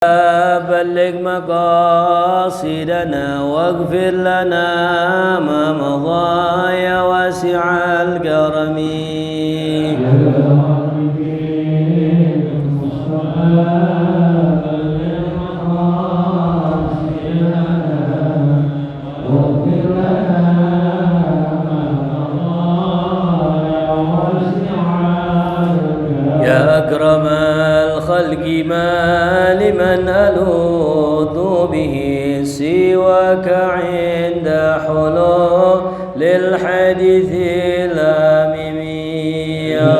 بلغ مقاصدنا واغفر لنا ما مضى يا واسع الكرم. يا أكرم الخلق ما لمن ألوذ به سواك عند حلول للحديث الآمم. يا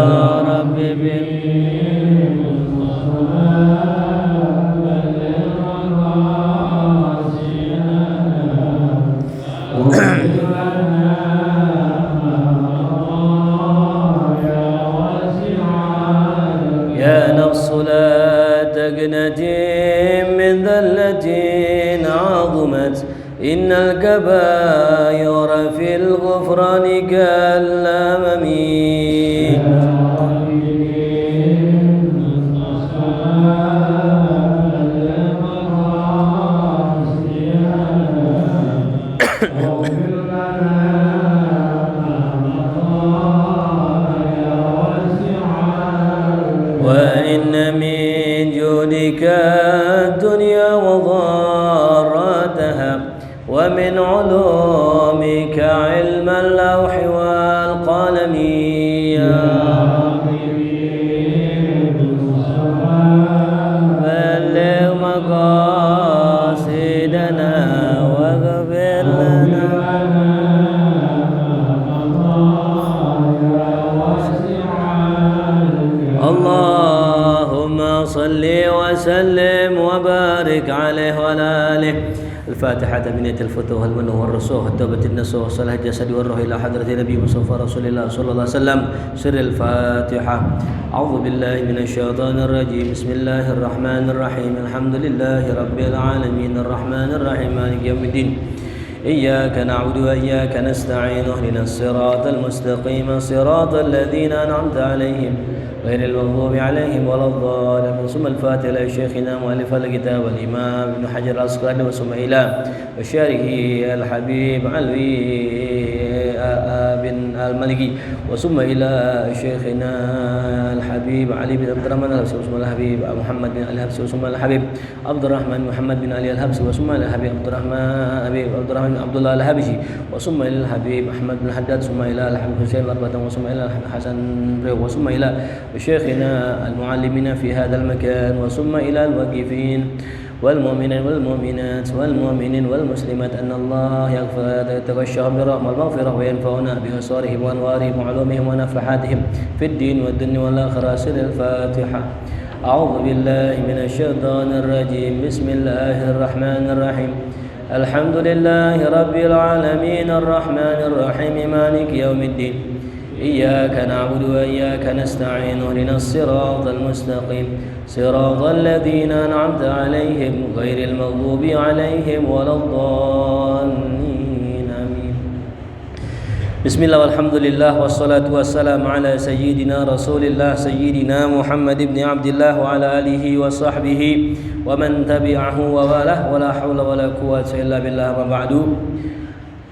رب يا نفس لا تقنتي من ذلة عظمت إن الكبائر في الغفران كالأمم. وإن من جودك الدنيا وضارتها ومن علومك علم اللوح والقلم. يا بلغ مقاصدنا واغفر لنا اللهم صل وسلم وبارك عليه وعلى آله. الفاتحة بنية الفتوح المنه والرسوخ التوبة النسوح صلاح الجسد والروح إلى حضرة النبي مصطفى رسول الله صلى الله عليه وسلم. سر الفاتحة. أعوذ بالله من الشيطان الرجيم. بسم الله الرحمن الرحيم. الحمد لله رب العالمين الرحمن الرحيم مالك يوم الدين. إياك نعبد وإياك نستعين اهدنا الصراط المستقيم صراط الذين أنعمت عليهم غير المغضوب عليهم ولا الضالين. ثم الفاتحة إلى شيخنا مؤلف الكتاب الإمام ابن حجر العسقلاني وثم إلى شارحه الحبيب علوي بن المالكي وثم إلى شيخنا الحبيب علي بن عبد الرحمن الحبسي وثم الحبيب محمد بن علي الحبسي وثم الحبيب عبد الرحمن محمد بن علي الحبسي وثم إلى الحبيب عبد الرحمن عبد الله الحبشي وثم إلى الحبيب أحمد بن الحداد ثم إلى الحبيب حسين الأربعة وثم إلى الحسن وثم إلى شيخنا المعلمين في هذا المكان وثم إلى الواقفين والمؤمنين والمؤمنات والمؤمنين والمسلمات أن الله يغفر يتغشاهم بالرحمة والمغفرة وينفعنا بأسرارهم وأنوارهم وعلومهم ونفحاتهم في الدين والدنيا والآخرة. سر الفاتحة. أعوذ بالله من الشيطان الرجيم. بسم الله الرحمن الرحيم. الحمد لله رب العالمين الرحمن الرحيم مالك يوم الدين. إياك نعبد وإياك نستعين اهدنا الصراط المستقيم صراط الذين أنعمت عليهم غير المغضوب عليهم ولا الضالين آمين. بسم الله والحمد لله والصلاة والسلام على سيدنا رسول الله سيدنا محمد بن عبد الله وعلى آله وصحبه ومن تبعه ووالاه ولا حول ولا قوة إلا بالله. ما بعد.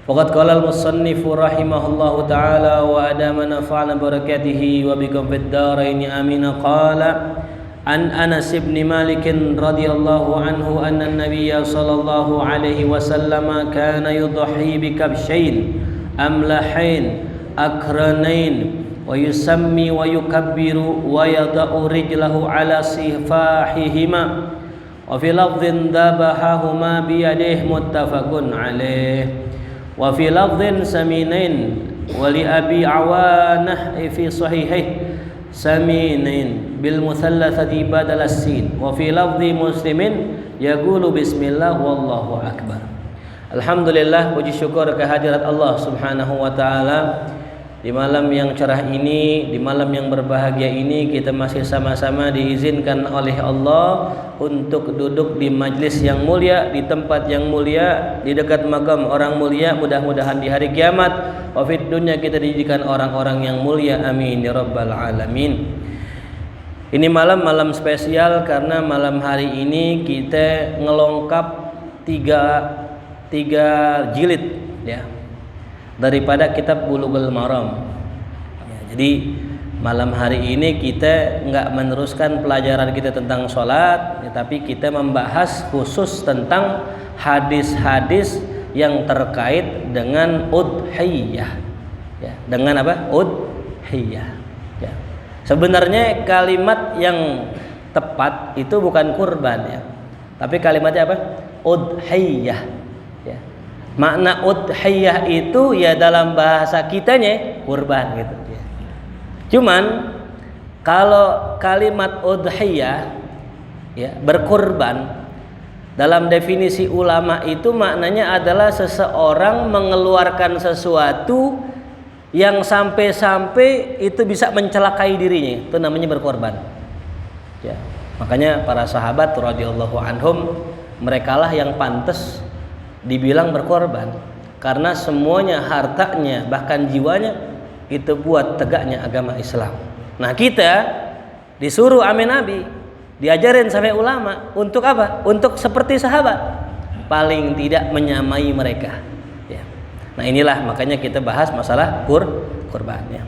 Faqad qala al-musannif rahimahullahu ta'ala wa adama nafa'ana barakatihi wa bikum fid dharaini amin. Qala an Anas ibn Malik radhiyallahu anhu anna an-nabiyya sallallahu alaihi wasallam kana yudhi bi kabshain amlahain akranain wa yusammi wa yukabbiru wa yada'u rijlahu ala sifahihima wa fi lafdhin dabahahuma bi yadihi muttafaqun alaih. Wa fi lafdhin saminain wa li Abi Awanah fi sahihih saminain bil muthallathati badal as-sin wa fi lafdhi Muslimin yaqulu bismillah wallahu akbar. Alhamdulillah, puji syukur kehadirat Allah Subhanahu wa taala. Di malam yang cerah ini, di malam yang berbahagia ini, kita masih sama-sama diizinkan oleh Allah untuk duduk di majlis yang mulia, di tempat yang mulia, di dekat makam orang mulia. Mudah-mudahan di hari kiamat wa fid dunya kita dijadikan orang-orang yang mulia. Amin ya rabbal alamin. Ini malam spesial karena malam hari ini kita ngelongkap tiga jilid ya daripada kitab Bulughul Maram. Ya, jadi malam hari ini kita nggak meneruskan pelajaran kita tentang sholat, ya, tapi kita membahas khusus tentang hadis-hadis yang terkait dengan udhiyah. Ya, dengan apa? Udhiyah. Ya. Sebenarnya kalimat yang tepat itu bukan kurban ya, tapi kalimatnya apa? Udhiyah. Ya. Makna udhiyah itu ya dalam bahasa kitanya kurban gitu. Ya. Cuman kalau kalimat udhiyah ya berkurban dalam definisi ulama itu maknanya adalah seseorang mengeluarkan sesuatu yang sampai-sampai itu bisa mencelakai dirinya, itu namanya berkorban. Ya, makanya para sahabat radhiyallahu anhum merekalah yang pantas dibilang berkorban karena semuanya hartanya bahkan jiwanya itu buat tegaknya agama Islam. Nah kita disuruh amin Nabi, diajarin sampai ulama untuk apa? Untuk seperti sahabat, paling tidak menyamai mereka. Nah inilah makanya kita bahas masalah kurbannya.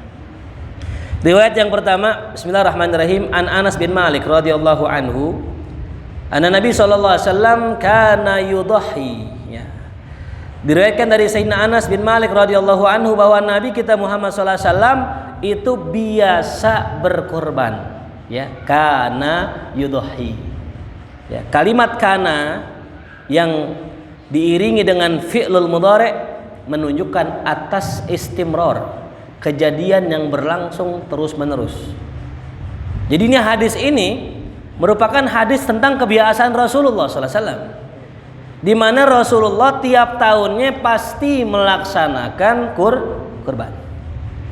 Riwayat yang pertama, Bismillahirrahmanirrahim, an Anas bin Malik radhiyallahu anhu, anna Nabi sallallahu alaihi wasallam kana yudhi. Ya. Diriwayatkan dari Sayyidina Anas bin Malik radhiyallahu anhu bahwa Nabi kita Muhammad sallallahu alaihi wasallam itu biasa berkorban. Ya, kana yudhi. Ya, kalimat kana yang diiringi dengan fi'lul mudhari' menunjukkan atas istimror, kejadian yang berlangsung terus menerus. Jadinya hadis ini merupakan hadis tentang kebiasaan Rasulullah SAW, di mana Rasulullah tiap tahunnya pasti melaksanakan kurban.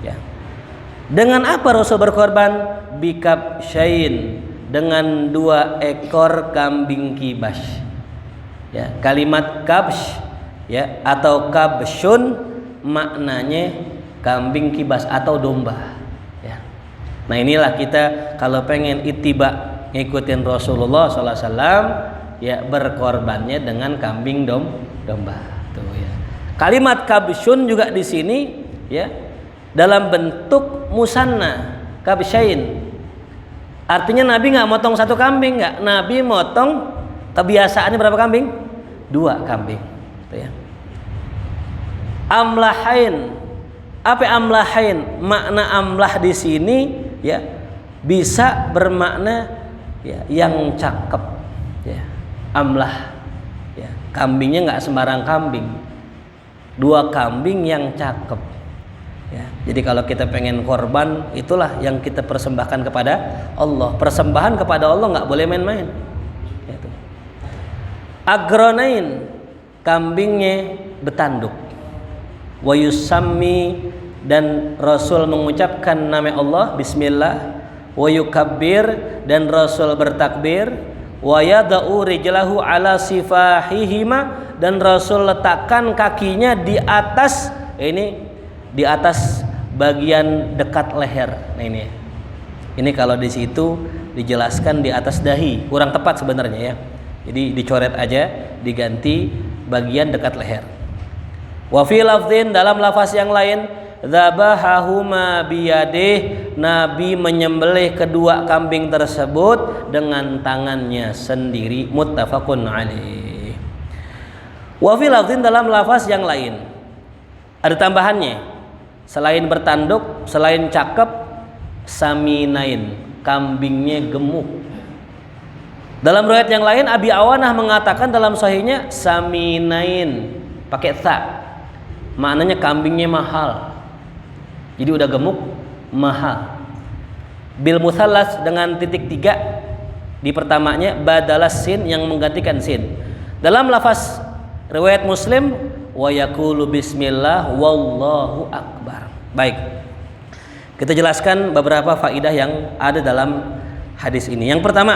Ya. Dengan apa Rasul berkorban? Bikab syain, dengan 2 ekor kambing kibas. Ya, kalimat kabsh ya atau kabsyun maknanya kambing kibas atau domba ya. Nah inilah kita kalau pengen ittiba ngikutin Rasulullah SAW ya berkorbannya dengan kambing domba tuh ya. Kalimat kabsyun juga di sini ya dalam bentuk musanna kabsyain, artinya Nabi nggak motong 1 kambing, nggak, Nabi motong kebiasaannya berapa kambing? 2 kambing tuh ya. Amlahain, apa amlahain? Makna amlah di sini ya bisa bermakna ya yang cakep ya. Amlah ya, kambingnya nggak sembarang kambing, 2 kambing yang cakep ya. Jadi kalau kita pengen korban, itulah yang kita persembahkan kepada Allah. Persembahan kepada Allah nggak boleh main-main ya, agronain, kambingnya betanduk. Wa yusammi, dan Rasul mengucapkan nama Allah bismillah, wa yukabbir, dan Rasul bertakbir, wa yada'u rijlahu ala sifahihima, dan Rasul letakkan kakinya di atas di atas bagian dekat leher. Nah ini kalau di situ dijelaskan di atas dahi, kurang tepat sebenarnya ya. Jadi dicoret aja, diganti bagian dekat leher. Wa fi lafdhin, dalam lafaz yang lain, dzabahahuma biyadih, Nabi menyembelih 2 kambing tersebut dengan tangannya sendiri, muttafaqun alaih. Wa fi lafdhin, dalam lafaz yang lain ada tambahannya, selain bertanduk, selain cakep, saminain, kambingnya gemuk. Dalam riwayat yang lain Abi Awanah mengatakan dalam sahihnya saminain pakai ta, maknanya kambingnya mahal. Jadi udah gemuk, mahal. Bil musallas, dengan titik 3 di pertamanya, badalas sin, yang menggantikan sin. Dalam lafaz riwayat Muslim, wa yaqulu bismillah wallahu akbar. Baik, kita jelaskan beberapa faidah yang ada dalam hadis ini. Yang pertama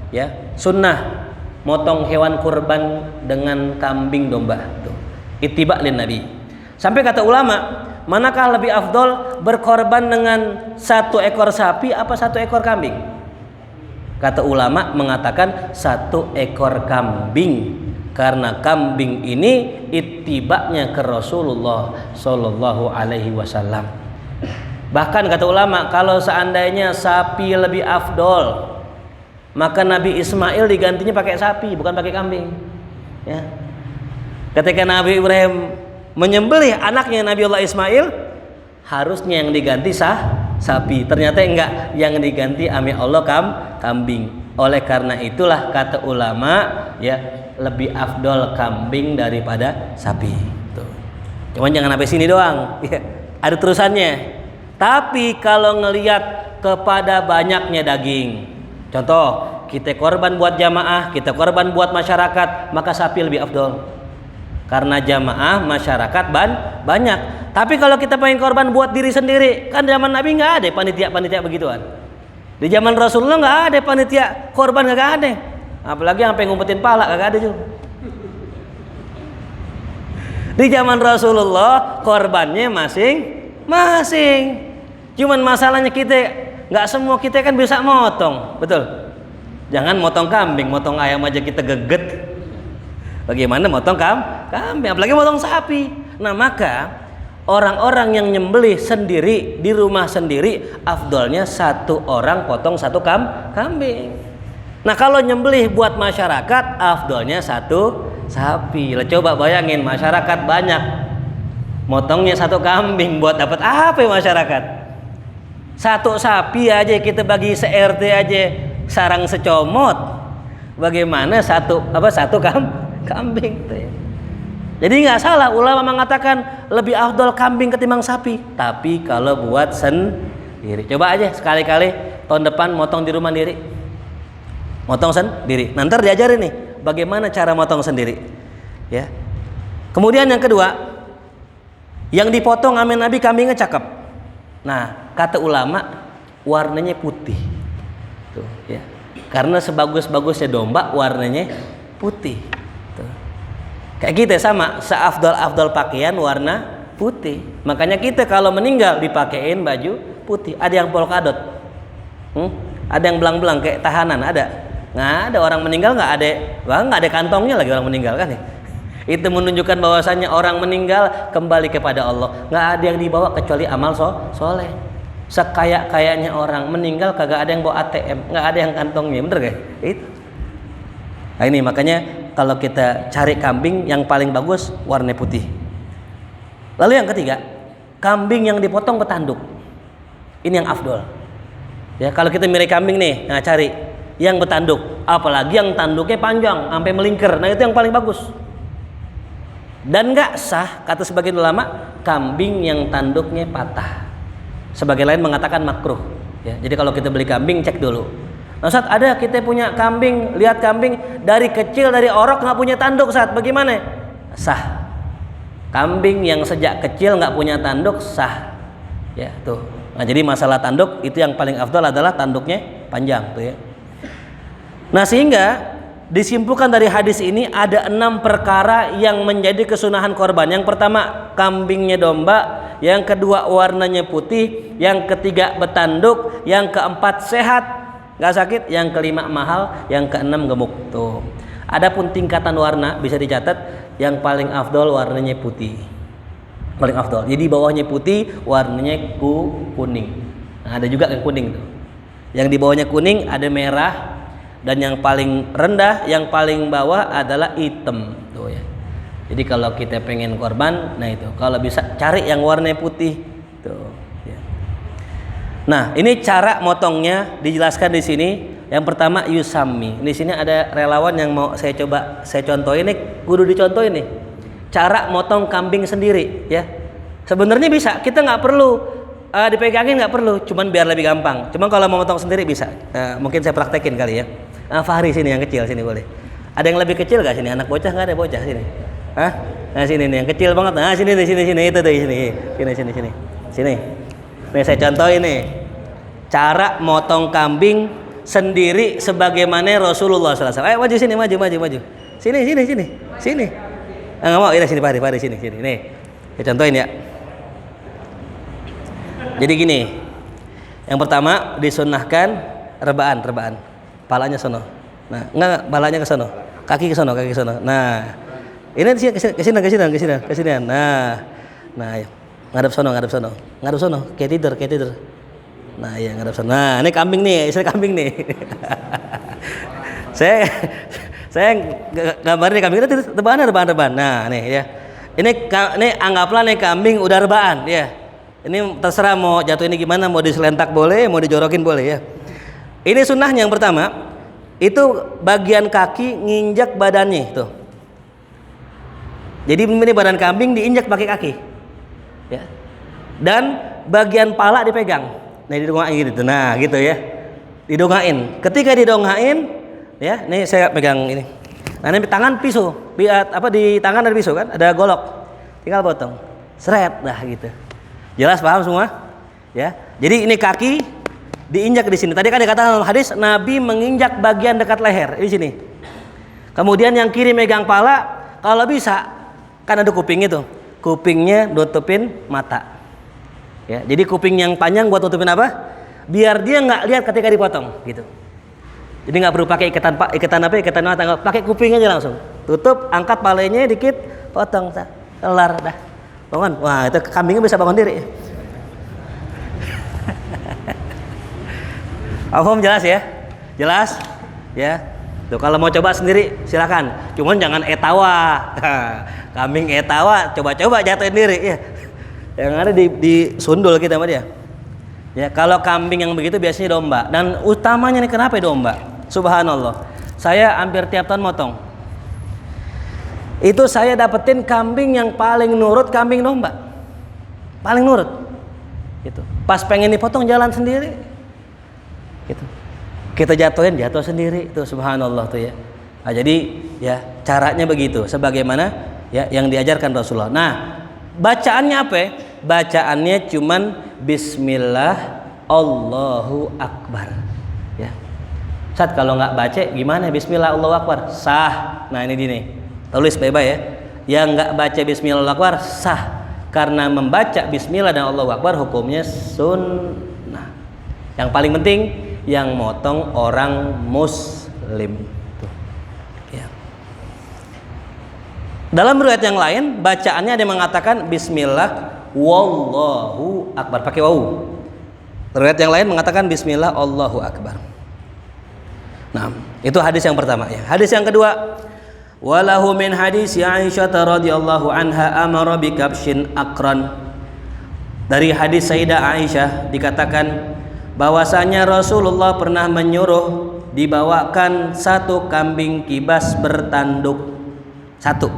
ya, sunnah motong hewan kurban dengan kambing domba, ittiba lin nabi. Sampai kata ulama, manakah lebih afdol, berkorban dengan 1 ekor sapi apa 1 ekor kambing? Kata ulama mengatakan 1 ekor kambing, karena kambing ini ittiba'nya ke Rasulullah Sallallahu Alaihi Wasallam. Bahkan kata ulama, kalau seandainya sapi lebih afdol, maka Nabi Ismail digantinya pakai sapi, bukan pakai kambing. Ya. Ketika Nabi Ibrahim menyembelih anaknya Nabi Allah Ismail, harusnya yang diganti sapi. Ternyata enggak, yang diganti ami Allah kambing. Oleh karena itulah kata ulama, ya, lebih afdol kambing daripada sapi. Tuh. Cuman jangan sampai sini doang. Ya, ada terusannya. Tapi kalau ngelihat kepada banyaknya daging, contoh kita korban buat jamaah, kita korban buat masyarakat, maka sapi lebih afdol. Karena jamaah masyarakat banyak. Tapi kalau kita pengen korban buat diri sendiri, kan zaman Nabi nggak ada panitia begituan. Di zaman Rasulullah nggak ada panitia korban, nggak ada. Apalagi yang pengen ngumpetin pala, nggak ada juga. Di zaman Rasulullah korbannya masing-masing. Cuman masalahnya kita nggak semua kita kan bisa motong, betul? Jangan motong kambing, motong ayam aja kita geget. Bagaimana motong kambing, apalagi motong sapi. Nah, maka orang-orang yang nyembelih sendiri di rumah sendiri, afdolnya 1 orang potong 1 kambing. Nah, kalau nyembelih buat masyarakat, afdolnya 1 sapi. Lah coba bayangin, masyarakat banyak, motongnya 1 kambing buat dapat apa ya masyarakat? 1 sapi aja kita bagi se-RT aja sarang secomot. Bagaimana 1 kambing tuh ya. Jadi nggak salah ulama mengatakan lebih afdol kambing ketimbang sapi. Tapi kalau buat sendiri, coba aja sekali-kali tahun depan motong di rumah sendiri, motong sendiri. Nanti diajarin nih bagaimana cara motong sendiri, ya. Kemudian yang kedua, yang dipotong sama Nabi kambingnya cakep. Nah, kata ulama warnanya putih, tuh ya. Karena sebagus-bagusnya domba warnanya putih. Kayak kita sama, seafdol-afdol pakaian warna putih. Makanya kita kalau meninggal dipakein baju putih. Ada yang polkadot, ada yang belang-belang kayak tahanan, ada. Nggak ada orang meninggal nggak ada kantongnya lagi orang meninggal kan ya. Itu menunjukkan bahwasannya orang meninggal kembali kepada Allah. Nggak ada yang dibawa kecuali amal soleh. Sekaya-kayanya orang meninggal kagak ada yang bawa ATM, nggak ada yang kantongnya, bener gak? Itu. Nah ini makanya kalau kita cari kambing yang paling bagus warna putih. Lalu yang ketiga, kambing yang dipotong bertanduk. Ini yang afdol. Ya, kalau kita milih kambing nih, nah cari yang bertanduk, apalagi yang tanduknya panjang sampai melingkar. Nah itu yang paling bagus. Dan nggak sah kata sebagian ulama kambing yang tanduknya patah. Sebagian lain mengatakan makruh. Ya, jadi kalau kita beli kambing cek dulu. Nah, Ustaz, ada kita punya kambing, lihat kambing dari kecil dari orok nggak punya tanduk, Ustaz, bagaimana? Sah. Kambing yang sejak kecil nggak punya tanduk sah. Ya tuh. Nah jadi masalah tanduk itu yang paling afdal adalah tanduknya panjang tuh ya. Nah sehingga disimpulkan dari hadis ini ada 6 perkara yang menjadi kesunahan korban. Yang pertama kambingnya domba, yang kedua warnanya putih, yang ketiga bertanduk, yang keempat sehat nggak sakit, yang kelima mahal, yang keenam gemuk tuh. Adapun tingkatan warna bisa dicatat, yang paling afdol warnanya putih, paling afdol. Jadi bawahnya putih, warnanya kuning. Nah, ada juga yang kuning tuh. Yang di bawahnya kuning ada merah, dan yang paling rendah, yang paling bawah adalah hitam tuh ya. Jadi kalau kita pengen korban, nah itu kalau bisa cari yang warnanya putih tuh. Ya. Nah ini cara motongnya dijelaskan di sini. Yang pertama yusami. Di sini ada relawan yang mau saya contohin nih, kudu dicontohin nih. Cara motong kambing sendiri ya. Sebenarnya bisa, kita nggak perlu dipegangin, nggak perlu, cuman biar lebih gampang. Cuman kalau mau motong sendiri bisa. Mungkin saya praktekin kali ya. Fahri sini yang kecil sini boleh. Ada yang lebih kecil nggak sini? Anak bocah nggak ada bocah sini? Hah? Nah sini nih yang kecil banget. Nah sini itu deh sini. Nih saya contohin nih. Cara motong kambing sendiri sebagaimana Rasulullah SAW. Ayo maju sini, maju. Sini. Nggak mau, ini sini Fahri sini. Nih, saya contohin ya. Jadi gini, yang pertama disunnahkan rebaan. palanya sono. Nah, enggak, palanya ke sono. Kaki ke sono, kaki ke sono. Nah, ini ke sini. Nah, ya. Ngadep sono. Kayak tidur. Nah, ya ngadep sono. Nah, ini kambing nih, istri kambing nih. saya gambarnya kambing itu rebahan. Nah, nih ya. Ini anggaplah nih kambing udah rebahan ya. Ini terserah mau jatuh ini gimana, mau diselentak boleh, mau dijorokin boleh ya. Ini sunnahnya yang pertama, itu bagian kaki nginjak badannya tuh. Jadi ini badan kambing diinjak pakai kaki. Ya. Dan bagian pala dipegang. Nah, didongain gitu. Nah, gitu ya. Didongain. Ketika didongain, ya, nih saya pegang ini. Nah, ini tangan pisau. Di tangan ada pisau kan? Ada golok. Tinggal potong. Seret dah gitu. Jelas paham semua? Ya. Jadi ini kaki diinjak di sini. Tadi kan dikatakan dalam hadis Nabi menginjak bagian dekat leher di sini. Kemudian yang kiri megang pala, kalau bisa kan ada kuping itu. Kupingnya nutupin mata. Ya, jadi kuping yang panjang buat nutupin apa? Biar dia nggak lihat ketika dipotong, gitu. Jadi nggak perlu pakai ikatan mata, pakai kuping aja langsung. Tutup, angkat palanya dikit, potong, kelar dah. Bangun. Wah, itu kambingnya bisa bangun diri. Alham jelas ya? Jelas? Ya. Tuh kalau mau coba sendiri silakan. Cuman jangan etawa. Kambing etawa, coba-coba jatuhin diri ya. Yang ada di sundul kita sama dia. Ya, kalau kambing yang begitu biasanya domba. Dan utamanya nih kenapa domba? Subhanallah. Saya hampir tiap tahun motong. Itu saya dapetin kambing yang paling nurut kambing domba. Paling nurut. Gitu. Pas pengen dipotong jalan sendiri. Gitu. Kita jatuh sendiri itu subhanallah tuh ya. Nah, jadi ya caranya begitu sebagaimana ya yang diajarkan Rasulullah. Nah, bacaannya apa? Bacaannya cuman bismillah Allahu akbar. Ya. Saat kalau nggak baca gimana? Bismillah Allahu akbar sah. Nah, ini nih. Tulis bye-bye ya. Yang nggak baca bismillah Allahu akbar sah. Karena membaca bismillah dan Allahu akbar hukumnya sunnah. Yang paling penting yang motong orang muslim. Tuh. Ya. Dalam riwayat yang lain bacaannya ada yang mengatakan bismillah wallahu akbar pakai wawu. Riwayat yang lain mengatakan bismillah Allahu akbar. Nah, itu hadis yang pertama ya. Hadis yang kedua, walahu min hadis Aisyah radhiyallahu anha amara bi kabshin akran. Dari hadis Sayyidah Aisyah dikatakan bahwasanya Rasulullah pernah menyuruh dibawakan satu kambing kibas bertanduk satu.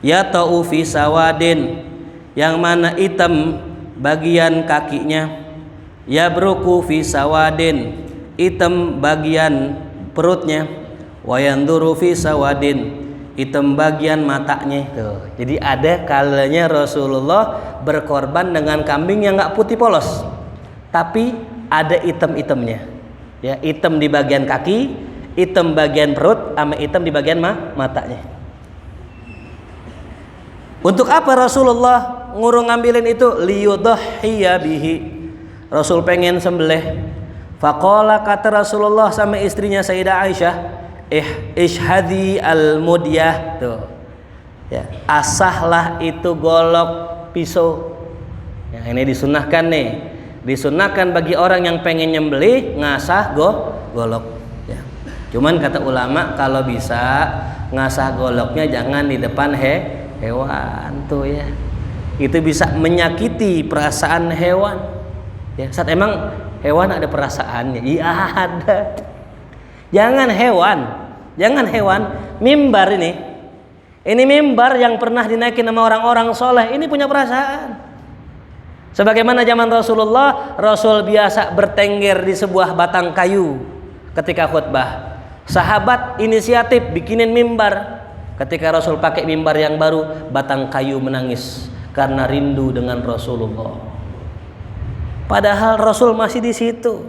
Ya ta'ufi sawadin yang mana hitam bagian kakinya. Ya bruku fi sawadin hitam bagian perutnya. Wa yanduru fi sawadin hitam bagian matanya. Tuh. Jadi ada kalanya Rasulullah berkorban dengan kambing yang enggak putih polos. Tapi ada item-itemnya. Ya, item di bagian kaki, item bagian perut, sama item di bagian matanya. Untuk apa Rasulullah ngurung ngambilin itu? Liyudhiya bihi. Rasul pengen sembelih. Faqala kata Rasulullah sama istrinya Sayyidah Aisyah, ishhadi al-mudyah. Tuh. Ya, asahlah itu golok pisau. Yang ini disunahkan nih. Disunahkan bagi orang yang pengen nyembelih ngasah golok ya. Cuman kata ulama kalau bisa ngasah goloknya jangan di depan hewan tuh ya. Itu bisa menyakiti perasaan hewan ya. Saat emang hewan ada perasaannya? Iya ada. Jangan hewan mimbar ini mimbar yang pernah dinaikin sama orang-orang soleh ini punya perasaan. Sebagaimana zaman Rasulullah, Rasul biasa bertengger di sebuah batang kayu ketika khutbah. Sahabat inisiatif bikinin mimbar. Ketika Rasul pakai mimbar yang baru, batang kayu menangis karena rindu dengan Rasulullah. Padahal Rasul masih di situ.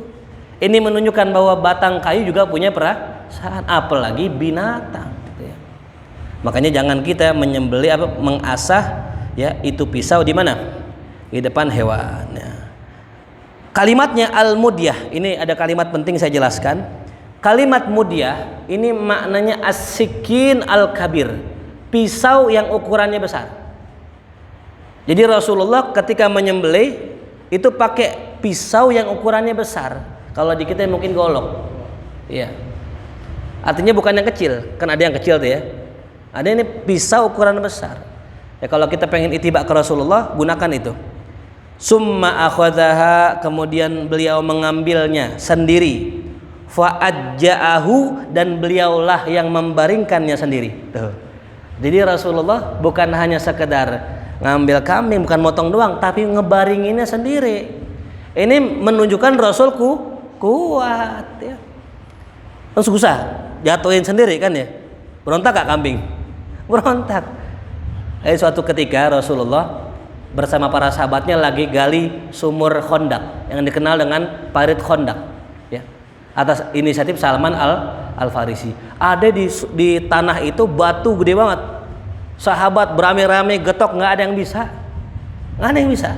Ini menunjukkan bahwa batang kayu juga punya perasaan, apalagi binatang. Makanya jangan kita menyembelih mengasah ya itu pisau di mana? Di depan hewan ya. Kalimatnya al-mudyah ini ada kalimat penting saya jelaskan. Kalimat mudyah ini maknanya as-sikin al-kabir, pisau yang ukurannya besar. Jadi Rasulullah ketika menyembelih itu pakai pisau yang ukurannya besar. Kalau di kita mungkin golok. Iya. Artinya bukan yang kecil, kan ada yang kecil tuh ya. Ada ini pisau ukuran besar. Ya kalau kita pengen ittiba ke Rasulullah, gunakan itu. Summa akhadhaha, kemudian beliau mengambilnya sendiri. Fa'ajja'ahu, dan beliaulah yang membaringkannya sendiri. Tuh. Jadi Rasulullah bukan hanya sekedar ngambil kambing, bukan motong doang, tapi ngebaringinnya sendiri. Ini menunjukkan Rasulku kuat ya. Susah jatuhin sendiri kan ya. Berontak gak kambing? Berontak. Suatu ketika Rasulullah bersama para sahabatnya lagi gali sumur Khandaq yang dikenal dengan parit Khandaq. Atas inisiatif Salman Al-Farisi. Ada di tanah itu batu gede banget. Sahabat beramai-ramai getok, nggak ada yang bisa. Nggak ada yang bisa.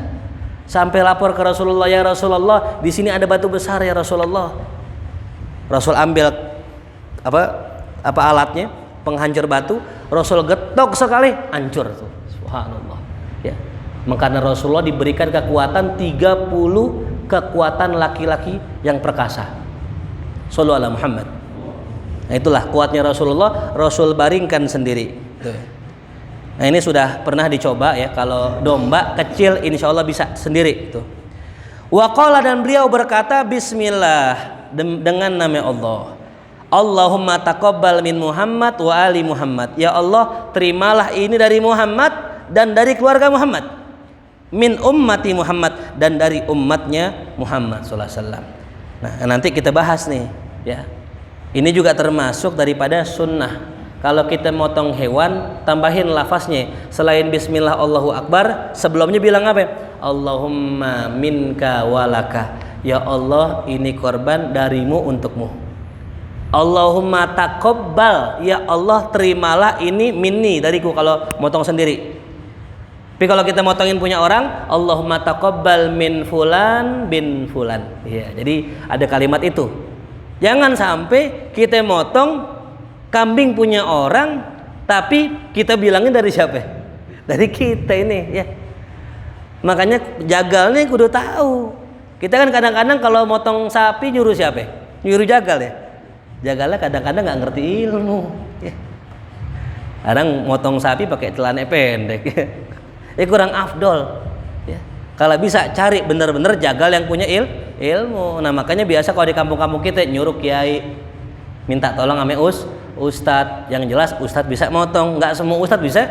Sampai lapor ke Rasulullah, ya Rasulullah, di sini ada batu besar ya Rasulullah. Rasul ambil apa alatnya, penghancur batu. Rasul getok sekali, hancur tuh. Subhanallah. Ya. Karena Rasulullah diberikan kekuatan 30 kekuatan laki-laki yang perkasa. Sallallahu alaihi Muhammad. Nah itulah kuatnya Rasulullah. Rasul baringkan sendiri. Nah ini sudah pernah dicoba ya. Kalau domba kecil insya Allah bisa sendiri. Wa qala, dan beliau berkata Bismillah, dengan nama Allah. Allahumma taqabbal min Muhammad wa ali Muhammad. Ya Allah, terimalah ini dari Muhammad dan dari keluarga Muhammad. Min ummati Muhammad, dan dari umatnya Muhammad sallallahu alaihi wasallam. Nah nanti kita bahas nih ya. Ini juga termasuk daripada sunnah. Kalau kita motong hewan, tambahin lafaznya selain Bismillah Allahu Akbar, sebelumnya bilang apa? Allahumma minka walaka. Ya Allah, ini korban darimu untukmu. Allahumma taqabbal, ya Allah terimalah ini minni, dariku kalau motong sendiri. Tapi kalau kita motongin punya orang, Allahumma taqabbal min fulan bin fulan. Ya, jadi ada kalimat itu. Jangan sampai kita motong kambing punya orang, tapi kita bilangin dari siapa? Dari kita ini, ya. Makanya jagal nih kudu tahu. Kita kan kadang-kadang kalau motong sapi nyuruh siapa? Nyuruh jagal ya. Jagalnya kadang-kadang nggak ngerti ilmu. Ya. Kadang motong sapi pakai celana pendek. Ya. Kurang afdol ya. Kalau bisa cari bener-bener jagal yang punya ilmu. Nah makanya biasa kalau di kampung-kampung kita nyuruh kiai minta tolong sama ustadz. Yang jelas ustadz bisa motong, nggak semua ustadz bisa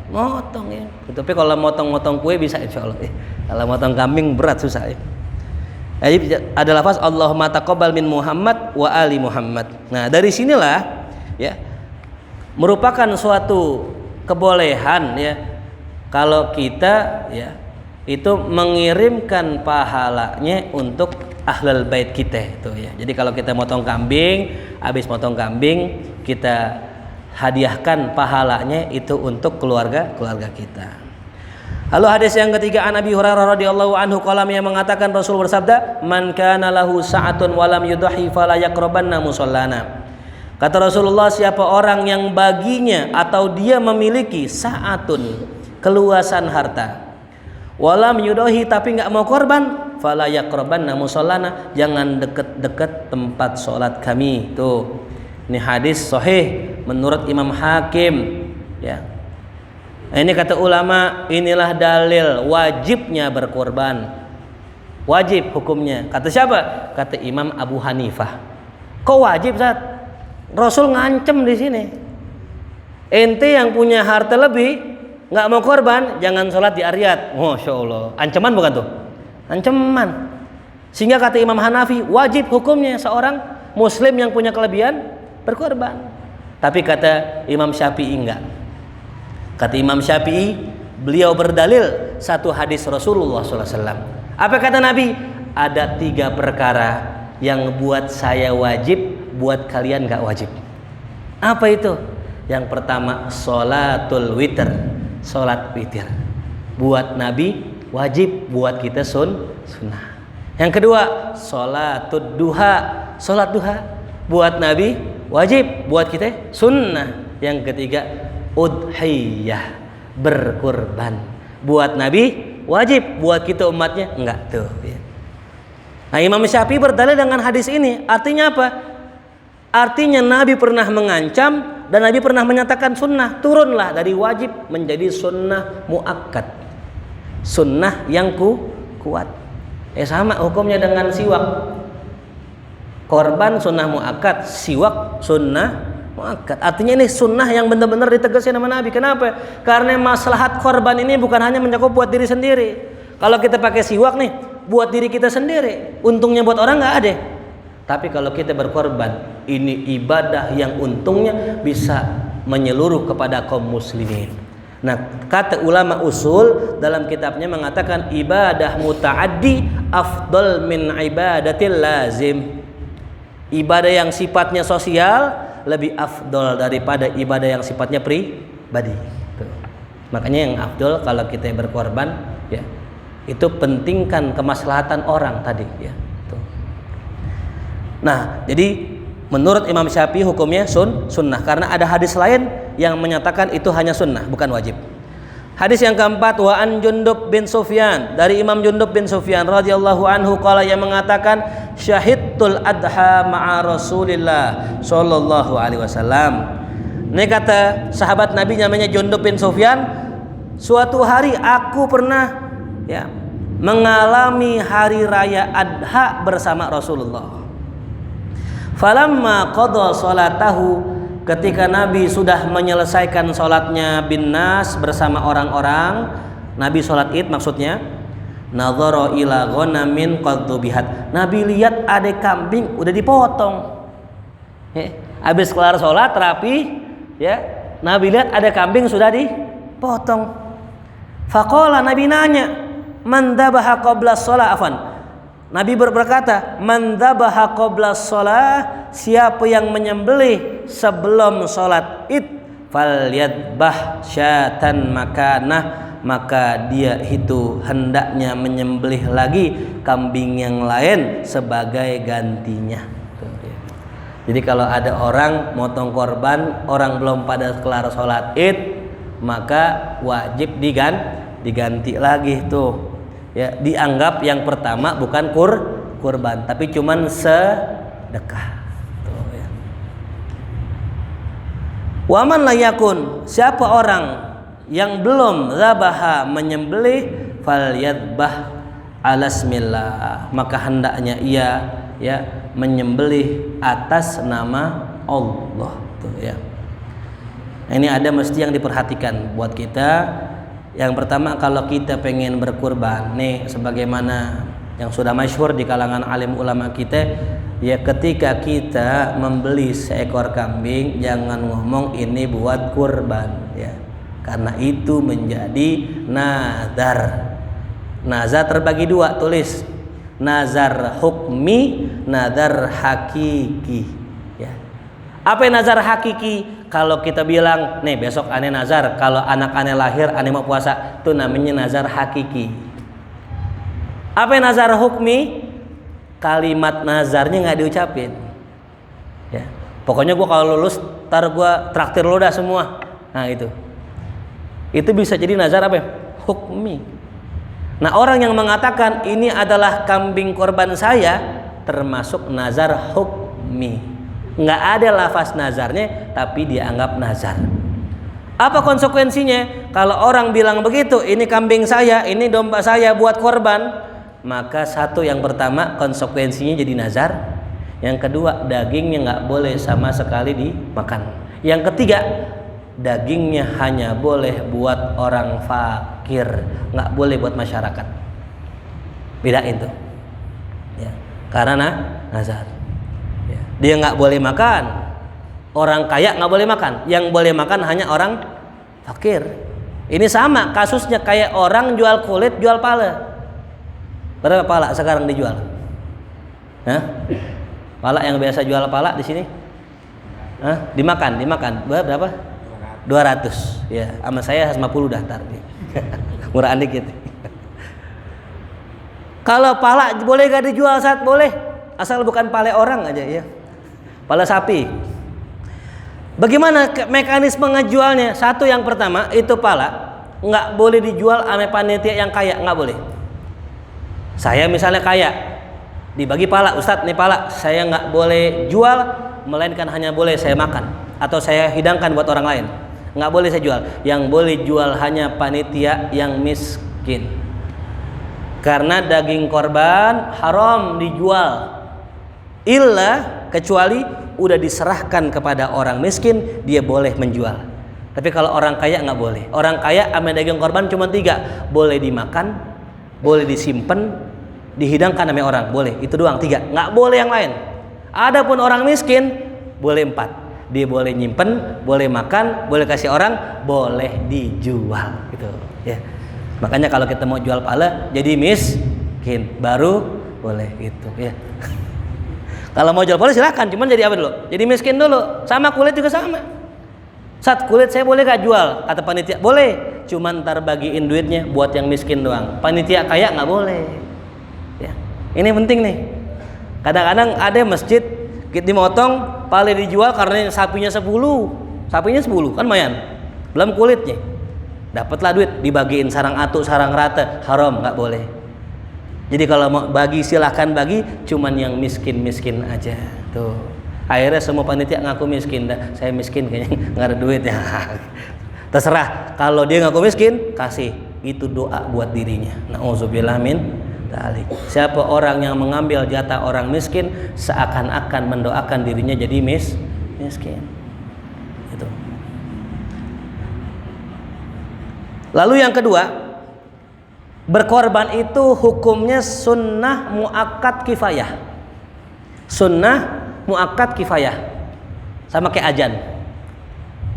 motong ya. Tapi kalau motong-motong kue bisa insya Allah ya. Kalau motong kambing berat susah ya. Jadi ada lafaz Allahumma taqabbal min Muhammad wa ali Muhammad. Nah dari sinilah ya merupakan suatu kebolehan ya. Kalau kita ya itu mengirimkan pahalanya untuk ahlul bait kita itu ya. Jadi kalau kita motong kambing, habis motong kambing kita hadiahkan pahalanya itu untuk keluarga kita. Lalu hadis yang ketiga, an Abi Hurairah radhiyallahu anhu qala, yang mengatakan Rasul bersabda, "Man kana lahu sa'atun wa lam yudhi fala yaqrabanna musallana." Kata Rasulullah, siapa orang yang baginya atau dia memiliki sa'atun, keluasan harta, walam yudohi, tapi nggak mau korban, fala yaqrabanna musallana, jangan deket-deket tempat sholat kami. Tuh, ini hadis sahih menurut Imam Hakim ya. Ini kata ulama, inilah dalil wajibnya berkorban, wajib hukumnya. Kata siapa? Kata Imam Abu Hanifah. Kok wajib, Zat? Rasul ngancem di sini. Ente yang punya harta lebih nggak mau korban, jangan sholat di Aryat. Masya Allah, ancaman bukan tuh? Ancaman. Sehingga kata Imam Hanafi, wajib hukumnya seorang muslim yang punya kelebihan berkorban. Tapi kata Imam Syafi'i enggak. Kata Imam Syafi'i, beliau berdalil satu hadis Rasulullah SAW. Apa kata Nabi? Ada 3 perkara yang buat saya wajib, buat kalian nggak wajib. Apa itu? Yang pertama, sholatul witr, sholat witir. Buat Nabi wajib, buat kita sunnah. Yang kedua, sholatud duha, sholat duha. buat Nabi wajib, buat kita sunnah. Yang ketiga udhiyah, berkurban. Buat Nabi wajib, buat kita umatnya enggak tuh ya. Nah, Imam Syafi'i berdalil dengan hadis ini. Artinya apa? Artinya Nabi pernah mengancam dan Nabi pernah menyatakan sunnah, turunlah dari wajib menjadi sunnah muakkad, sunnah yang kuat. Sama hukumnya dengan siwak. Korban sunnah muakkad, siwak sunnah muakkad. Artinya ini sunnah yang benar-benar ditegaskan sama Nabi. Kenapa? Karena maslahat korban ini bukan hanya mencakup buat diri sendiri. Kalau kita pakai siwak nih, buat diri kita sendiri, untungnya buat orang nggak ada. Tapi kalau kita berkorban, ini ibadah yang untungnya bisa menyeluruh kepada kaum muslimin. Nah, kata ulama usul dalam kitabnya mengatakan ibadah muta'addi afdal min ibadatil lazim. Ibadah yang sifatnya sosial lebih afdal daripada ibadah yang sifatnya pribadi. Tuh. Makanya yang afdal kalau kita berkorban, ya, itu pentingkan kemaslahatan orang tadi, ya. Tuh. Nah, jadi menurut Imam Syafi'i hukumnya sunnah karena ada hadis lain yang menyatakan itu hanya sunnah, bukan wajib. Hadis yang keempat, wa an Jundub bin Sufyan, dari Imam Jundub bin Sufyan radhiyallahu anhu qala, yang mengatakan syahidtul adha ma'a Rasulillah sallallahu alaihi wasallam. Ini kata sahabat Nabi namanya Jundub bin Sufyan, suatu hari aku pernah ya mengalami hari raya Adha bersama Rasulullah. Falamma qada salatahu, ketika Nabi sudah menyelesaikan sholatnya bin nas bersama orang-orang, Nabi sholat id maksudnya, nadhara ila ghanamin qad dhubihat, Nabi lihat ada kambing udah dipotong. Habis kelar sholat rapi, ya, Nabi lihat ada kambing sudah dipotong. Faqala, Nabi nanya, man dhabaha qabla shalah, afan, Nabi berkata, man dhabaha qabla shalah, siapa yang menyembelih sebelum sholat id, falyadbah syatan makanah, maka dia itu hendaknya menyembelih lagi kambing yang lain sebagai gantinya. Jadi kalau ada orang motong korban, orang belum pada kelar sholat id, maka wajib diganti lagi tuh. Ya, dianggap yang pertama bukan kurban, tapi cuman sedekah. Waman layakun, siapa orang yang belum zabaha menyembelih, falyadbah alasmillah, maka hendaknya ia ya menyembelih atas nama Allah. Tuh, ya. Ini ada mesti yang diperhatikan buat kita. Yang pertama, kalau kita pengen berkurban nih, sebagaimana yang sudah masyhur di kalangan alim ulama kita, ya, ketika kita membeli seekor kambing jangan ngomong ini buat kurban, ya, karena itu menjadi nazar. Nazar terbagi dua, tulis nazar hukmi, nazar hakiki, ya. Apa yang nazar hakiki? Kalau kita bilang nih besok aneh nazar, kalau anak aneh lahir aneh mau puasa, itu namanya nazar hakiki. Apa yang nazar hukmi? Kalimat nazarnya nggak diucapin, ya. Pokoknya gua kalau lulus ntar gua traktir lo dah semua. Nah itu bisa jadi nazar apa? Hukmi. Nah, orang yang mengatakan ini adalah kambing korban saya termasuk nazar hukmi. Nggak ada lafaz nazarnya, tapi dianggap nazar. Apa konsekuensinya? Kalau orang bilang begitu, ini kambing saya, ini domba saya buat korban, maka satu, yang pertama konsekuensinya jadi nazar. Yang kedua, dagingnya nggak boleh sama sekali dimakan. Yang ketiga, dagingnya hanya boleh buat orang fakir, nggak boleh buat masyarakat. Bedain tuh, ya, karena nazar. Ya. Dia nggak boleh makan, orang kaya nggak boleh makan, yang boleh makan hanya orang fakir. Ini sama kasusnya kayak orang jual kulit, jual pala. Berapa pala sekarang dijual? Hah? Pala yang biasa jual pala di sini? Hah? Dimakan. Berapa? 200. Ya, sama saya 50 daftar nih. Murahan dikit. Kalau pala boleh gak dijual saat boleh, asal bukan pale orang aja, ya. pala sapi. Bagaimana mekanisme ngejualnya? Satu, yang pertama itu pala nggak boleh dijual sama panitia yang kaya, nggak boleh. Saya misalnya kaya, dibagi pala, Ustadz nih pala, saya nggak boleh jual, melainkan hanya boleh saya makan atau saya hidangkan buat orang lain. Nggak boleh saya jual. Yang boleh jual hanya panitia yang miskin. Karena daging korban haram dijual. Illa, kecuali udah diserahkan kepada orang miskin, dia boleh menjual. Tapi kalau orang kaya nggak boleh. Orang kaya sama daging korban cuma 3, boleh dimakan, boleh disimpan, dihidangkan sama orang, boleh. Itu doang 3, nggak boleh yang lain. Adapun orang miskin boleh 4. Dia boleh nyimpen, boleh makan, boleh kasih orang, boleh dijual gitu ya. Makanya kalau kita mau jual pala jadi miskin baru boleh gitu ya. Kalau mau jual pala silakan, cuman jadi apa dulu? Jadi miskin dulu. Sama kulit juga sama. Saat kulit saya boleh gak jual? Kata panitia, boleh. Cuman ntar bagiin duitnya buat yang miskin doang. Panitia kaya nggak boleh. Ya. Ini penting nih. Kadang-kadang ada masjid dimotong, pala dijual karena sapinya 10. Sapinya 10 kan lumayan. Belum kulitnya. Dapatlah duit, dibagiin sarang atu, sarang rata, haram, nggak boleh. Jadi kalau mau bagi silahkan bagi, cuman yang miskin-miskin aja. Tuh. Akhirnya semua panitia ngaku miskin, dah. Saya miskin kayaknya nggak ada duit ya. Terserah. Kalau dia ngaku miskin, kasih. Itu doa buat dirinya. Nauzubillah min dzalik. Siapa orang yang mengambil jatah orang miskin, seakan-akan mendoakan dirinya jadi miskin. Itu. Lalu yang kedua, berkorban itu hukumnya sunnah muakkad kifayah. Sunnah muakkad kifayah. Sama kayak azan.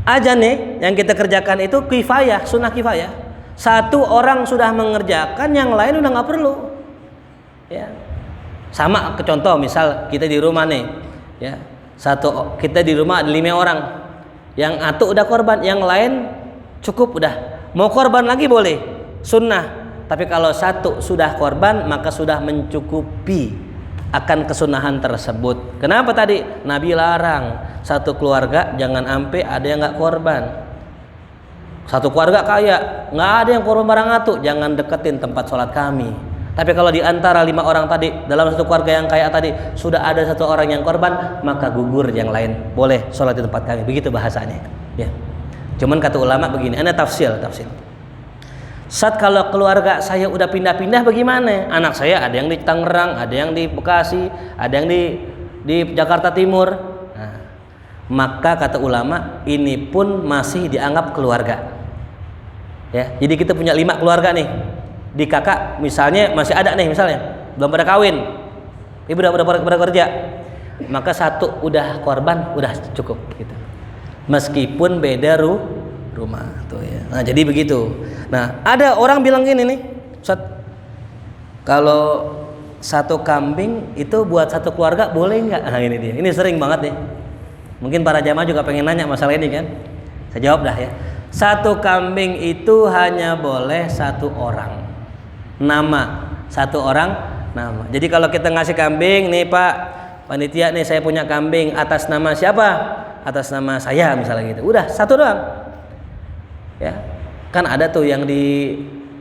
Azan nih yang kita kerjakan itu kifayah, sunnah kifayah. Satu orang sudah mengerjakan, yang lain udah nggak perlu. Ya. Sama ke contoh misal kita di rumah nih, ya. Kita di rumah ada 5 orang. Yang atu udah korban, yang lain cukup udah. Mau korban lagi boleh, sunnah. Tapi kalau satu sudah korban, maka sudah mencukupi akan kesunahan tersebut. Kenapa tadi Nabi larang satu keluarga jangan sampai ada yang nggak korban. Satu keluarga kaya, nggak ada yang korban barang atu, jangan deketin tempat sholat kami. Tapi kalau di antara 5 orang tadi, dalam satu keluarga yang kaya tadi sudah ada satu orang yang korban, maka gugur yang lain, boleh sholat di tempat kami. Begitu bahasanya. Ya. Cuman kata ulama begini, ada tafsir. Saat kalau keluarga saya udah pindah-pindah bagaimana? Anak saya ada yang di Tangerang, ada yang di Bekasi, ada yang di Jakarta Timur. Nah, maka kata ulama ini pun masih dianggap keluarga. Ya, jadi kita punya 5 keluarga nih. Di kakak misalnya masih ada nih misalnya, belum pada kawin, ibu udah pada kerja. Maka satu udah korban, udah cukup gitu. Meskipun beda rumah tuh ya. Nah, jadi begitu. Nah, ada orang bilang gini nih, Ustaz, kalau satu kambing itu buat satu keluarga boleh nggak? Nah, ini dia. Ini sering banget nih. Mungkin para jamaah juga pengen nanya masalah ini kan. Saya jawab dah ya. Satu kambing itu hanya boleh 1 orang. Nama. 1 orang nama. Jadi kalau kita ngasih kambing nih Pak panitia nih, saya punya kambing atas nama siapa? Atas nama saya misalnya gitu. Udah 1 doang. Ya. Kan ada tuh yang di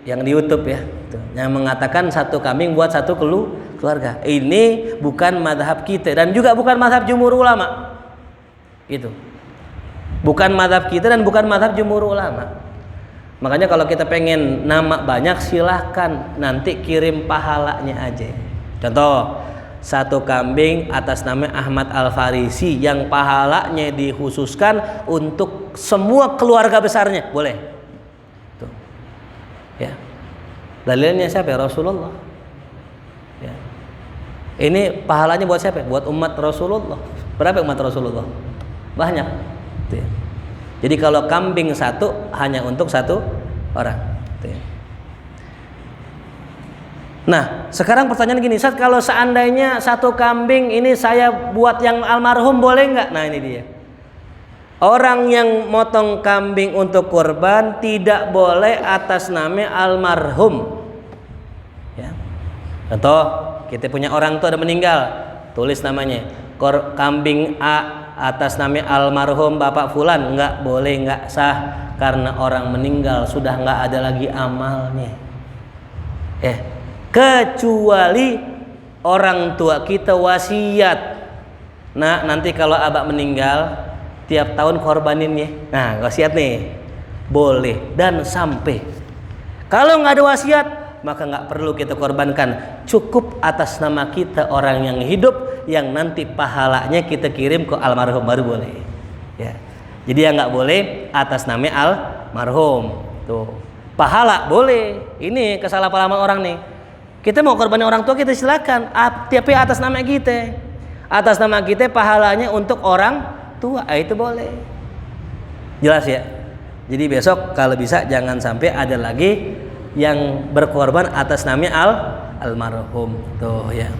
YouTube ya, tuh, yang mengatakan 1 kambing buat 1 keluarga. Ini bukan mazhab kita dan juga bukan mazhab jumhur ulama. Itu. Bukan mazhab kita dan bukan mazhab jumhur ulama. Makanya kalau kita pengen nama banyak silahkan, nanti kirim pahalanya aja. Contoh, 1 kambing atas nama Ahmad Al-Farisi yang pahalanya dikhususkan untuk semua keluarga besarnya, boleh. Tuh. Ya. Dalilnya siapa? Rasulullah. Ya. Ini pahalanya buat siapa? Buat umat Rasulullah. Berapa umat Rasulullah? Banyak. Tuh ya. Jadi kalau kambing 1 hanya untuk 1 orang. Tuh ya. Nah, sekarang pertanyaan gini, Ustaz, kalau seandainya 1 kambing ini saya buat yang almarhum boleh nggak? Nah, ini dia. Orang yang motong kambing untuk kurban tidak boleh atas nama almarhum. Ya. Contoh, kita punya orang tuh ada meninggal, tulis namanya kambing A atas nama almarhum Bapak Fulan, nggak boleh, nggak sah, karena orang meninggal sudah nggak ada lagi amalnya. Kecuali orang tua kita wasiat, nah nanti kalau abah meninggal tiap tahun korbanin ya, nah wasiat nih boleh dan sampai. Kalau nggak ada wasiat maka nggak perlu kita korbankan, cukup atas nama kita orang yang hidup yang nanti pahalanya kita kirim ke almarhum baru boleh ya. Jadi yang nggak boleh atas nama almarhum tuh, pahala boleh. Ini kesalahpahaman orang nih, kita mau korbanin orang tua kita silakan, tapi atas nama kita, atas nama kita pahalanya untuk orang tua, itu boleh. Jelas ya. Jadi besok kalau bisa jangan sampai ada lagi yang berkorban atas nama almarhum tuh ya.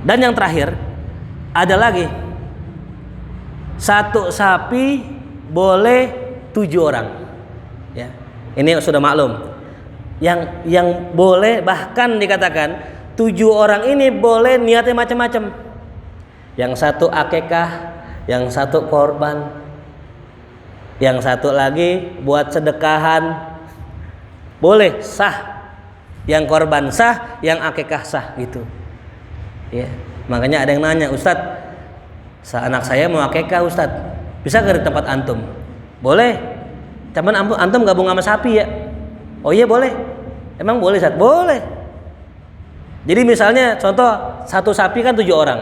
Dan yang terakhir ada lagi, satu sapi boleh 7 orang ya. Ini sudah maklum. Yang boleh bahkan dikatakan 7 orang ini boleh niatnya macam-macam. Yang satu akikah, yang satu korban, yang satu lagi buat sedekahan, boleh sah. Yang korban sah, yang akikah sah gitu ya. Makanya ada yang nanya, Ustadz, anak saya mau akikah Ustadz, bisa nggak di tempat antum? Boleh, cuman antum gabung sama sapi ya. Oh iya boleh. Emang boleh Ustadz? Boleh. Jadi misalnya contoh, satu sapi kan 7 orang,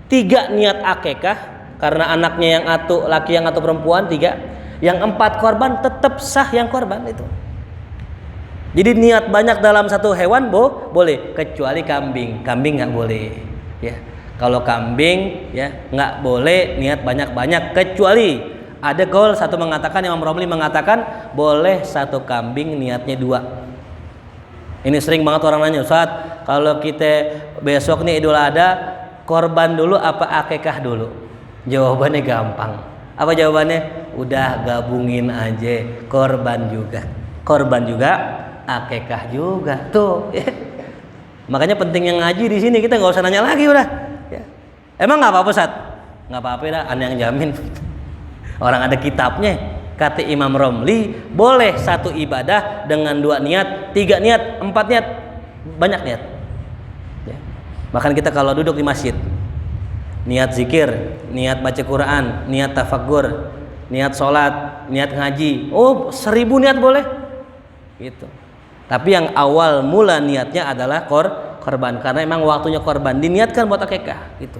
3 niat akikah karena anaknya yang atu laki yang atu perempuan 3, yang 4 korban tetap sah yang korban itu. Jadi niat banyak dalam satu hewan boleh, kecuali kambing nggak boleh ya. Kalau kambing ya nggak boleh niat banyak-banyak, kecuali ada kaul satu mengatakan, Imam Romli mengatakan boleh satu kambing niatnya 2. Ini sering banget orang nanya, Ustaz, kalau kita besok nih Idul Adha korban dulu apa akikah dulu? Jawabannya gampang. Apa jawabannya? Udah gabungin aja, korban juga akikah juga tuh ya. Makanya pentingnya ngaji di sini, kita nggak usah nanya lagi udah ya. Emang nggak apa-apa Ustaz? Nggak apa-apa dah, Anda yang jamin. Orang ada kitabnya. Kata Imam Romli, boleh satu ibadah dengan 2 niat, 3 niat, 4 niat, banyak niat ya. Bahkan kita kalau duduk di masjid, niat zikir, niat baca Quran, niat tafakkur, niat sholat, niat ngaji, 1000 niat boleh gitu. Tapi yang awal mula niatnya adalah korban, karena emang waktunya korban diniatkan buat akikah gitu.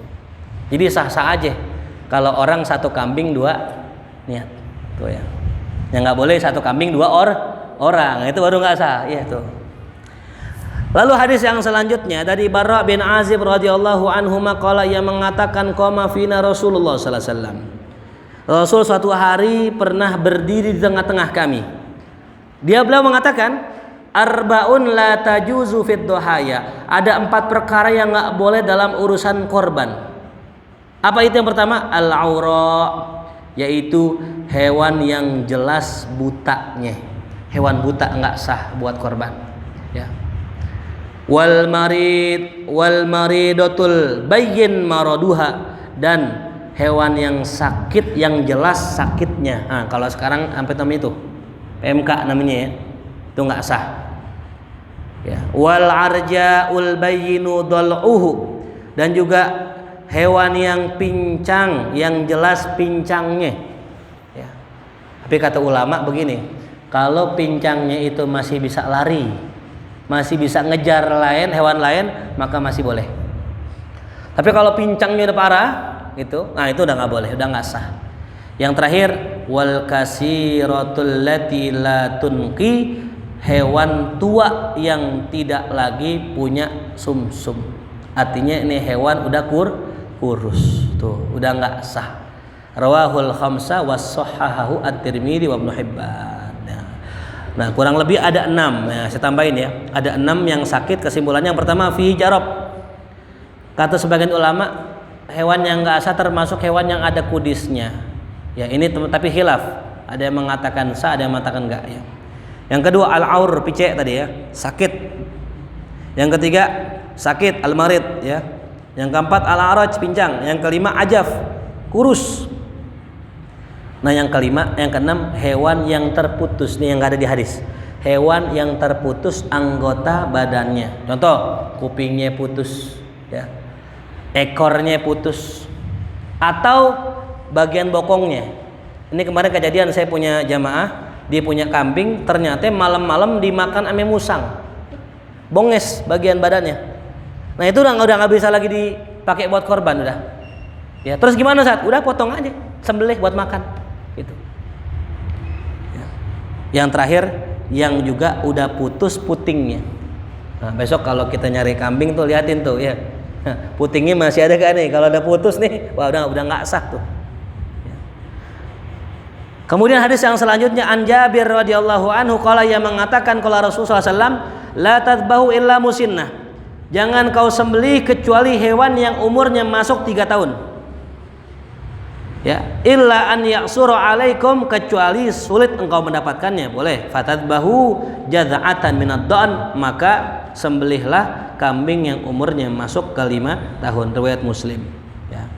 Jadi sah-sah aja kalau orang satu kambing 2 niat tuh ya. Yang nggak boleh satu kambing 2 orang, itu baru nggak sah ya tuh. Lalu hadis yang selanjutnya dari Barra bin Azib radhiyallahu anhu maqala, yang mengatakan qama fina Rasulullah sallallahu alaihi wasallam. Rasul suatu hari pernah berdiri di tengah-tengah kami. Beliau mengatakan, arbaun la tajuzu fid dohaya. Ada 4 perkara yang nggak boleh dalam urusan korban. Apa itu? Yang pertama, al-aura, yaitu hewan yang jelas butanya. Hewan buta nggak sah buat korban ya. Wal maridatul bayyin maraduha, dan hewan yang sakit yang jelas sakitnya. Nah, kalau sekarang sampai namanya itu PMK namanya ya, itu nggak sah ya. Wal arja'ul bayyinu dal'uhu, dan juga hewan yang pincang yang jelas pincangnya ya. Tapi kata ulama begini, kalau pincangnya itu masih bisa lari, masih bisa ngejar hewan lain, maka masih boleh. Tapi kalau pincangnya udah parah gitu, nah itu udah nggak boleh, udah nggak sah. Yang terakhir, wal kasiratul lati la tunqi, hewan tua yang tidak lagi punya sumsum. Artinya ini hewan udah kurus tuh, udah nggak sah. Rawahul khamsa was sahahahu at-Tirmidzi wa Ibnu Hibban. Nah, kurang lebih ada 6. Nah, saya tambahin ya. Ada 6 yang sakit. Kesimpulannya yang pertama, fi jarab. Kata sebagian ulama, hewan yang nggak sah termasuk hewan yang ada kudisnya. Ya, ini tapi khilaf. Ada yang mengatakan sah, ada yang mengatakan enggak ya. Yang kedua, al-aur, picek tadi ya, sakit. Yang ketiga, sakit al-marid ya. Yang keempat al-araj, pincang. Yang kelima ajaf, kurus. Nah, yang keenam hewan yang terputus, nih yang ada di hadis. Hewan yang terputus anggota badannya. Contoh, kupingnya putus, ya. Ekornya putus, atau bagian bokongnya. Ini kemarin kejadian, saya punya jamaah, dia punya kambing, ternyata malam-malam dimakan ame musang. Bonges bagian badannya. Nah, itu udah nggak bisa lagi dipakai buat korban udah. Ya, terus gimana Ustaz? Udah potong aja, sembelih buat makan. Gitu. Ya. Yang terakhir, yang juga udah putus putingnya. Nah, besok kalau kita nyari kambing tuh liatin tuh ya. Putingnya masih ada gak nih? Kalau udah putus nih, wah udah nggak sah tuh. Ya. Kemudian hadis yang selanjutnya an Jabir radhiyallahu anhu qala, yang mengatakan qala Rasulullah SAW, la tadbahu illa musinnah. Jangan kau sembelih kecuali hewan yang umurnya masuk 3 tahun. Ya, illa an ya'sura alaikum, kecuali sulit engkau mendapatkannya, boleh. Fatadbahu jaz'atan minad dha'n, maka sembelihlah kambing yang umurnya masuk ke 5 tahun. Riwayat Muslim. Ya.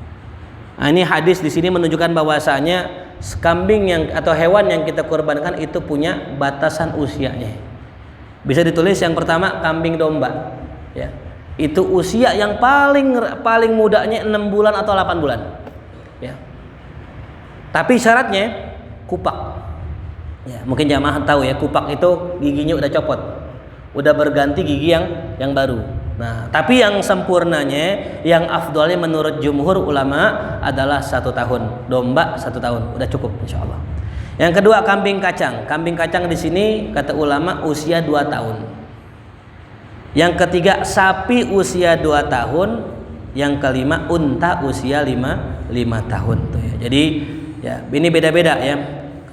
Nah, ini hadis di sini menunjukkan bahwasanya kambing yang atau hewan yang kita kurbankan itu punya batasan usianya. Bisa ditulis yang pertama kambing domba. Ya. Itu usia yang paling mudanya 6 bulan atau 8 bulan. Ya. Tapi syaratnya kupak. Ya, mungkin jamaah tahu ya, kupak itu giginya udah copot. Udah berganti gigi yang baru. Nah, tapi yang sempurnanya, yang afdalnya menurut jumhur ulama adalah 1 tahun. Domba 1 tahun, udah cukup insyaallah. Yang kedua kambing kacang. Kambing kacang di sini kata ulama usia 2 tahun. Yang ketiga sapi usia 2 tahun, yang kelima unta usia 5 tahun tuh ya. Jadi ya ini beda-beda ya.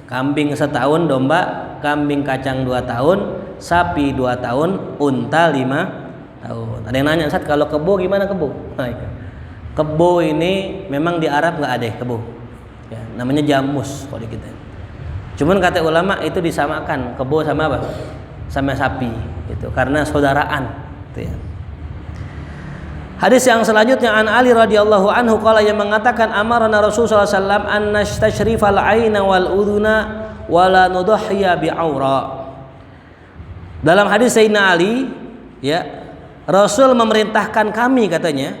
Kambing 1 tahun domba, kambing kacang 2 tahun, sapi 2 tahun, unta 5 tahun. Ada yang nanya, Ustaz kalau kebo gimana kebo? Nah, kebo ini memang di Arab nggak ada kebo. Ya, namanya jamus kalau di kita. Cuman kata ulama itu disamakan kebo sama apa? Sama sapi gitu, karena saudaraan gitu ya. Hadis yang selanjutnya an Ali radhiyallahu anhu qala, yang mengatakan amarna Rasulullah sallallahu alaihi wasallam an nastashrifal aina wal udhuna wala nudhiya bi aura. Dalam hadis Sayyidina Ali ya, Rasul memerintahkan kami katanya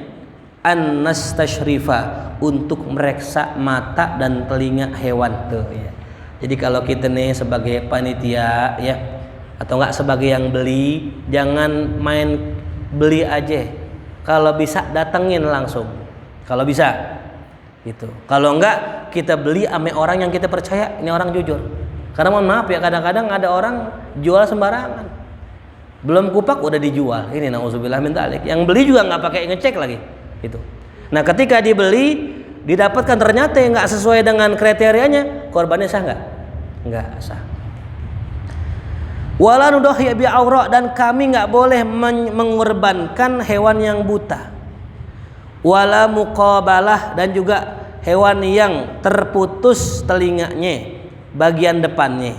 an nastashrifa, untuk mereksa mata dan telinga hewan tuh ya. Jadi kalau kita nih sebagai panitia ya, atau enggak sebagai yang beli, jangan main beli aja. Kalau bisa datengin langsung. Kalau bisa gitu. Kalau enggak kita beli ame orang yang kita percaya, ini orang jujur. Karena mohon maaf ya, kadang-kadang ada orang jual sembarangan. Belum kupak udah dijual. Ini nauzubillah min dzalik. Yang beli juga enggak pakai ngecek lagi gitu. Nah, ketika dibeli didapatkan ternyata yang enggak sesuai dengan kriterianya, korbannya sah enggak? Enggak sah. Wala nudhiya bi aura, dan kami enggak boleh mengorbankan hewan yang buta. Wala muqabalah, dan juga hewan yang terputus telinganya bagian depannya.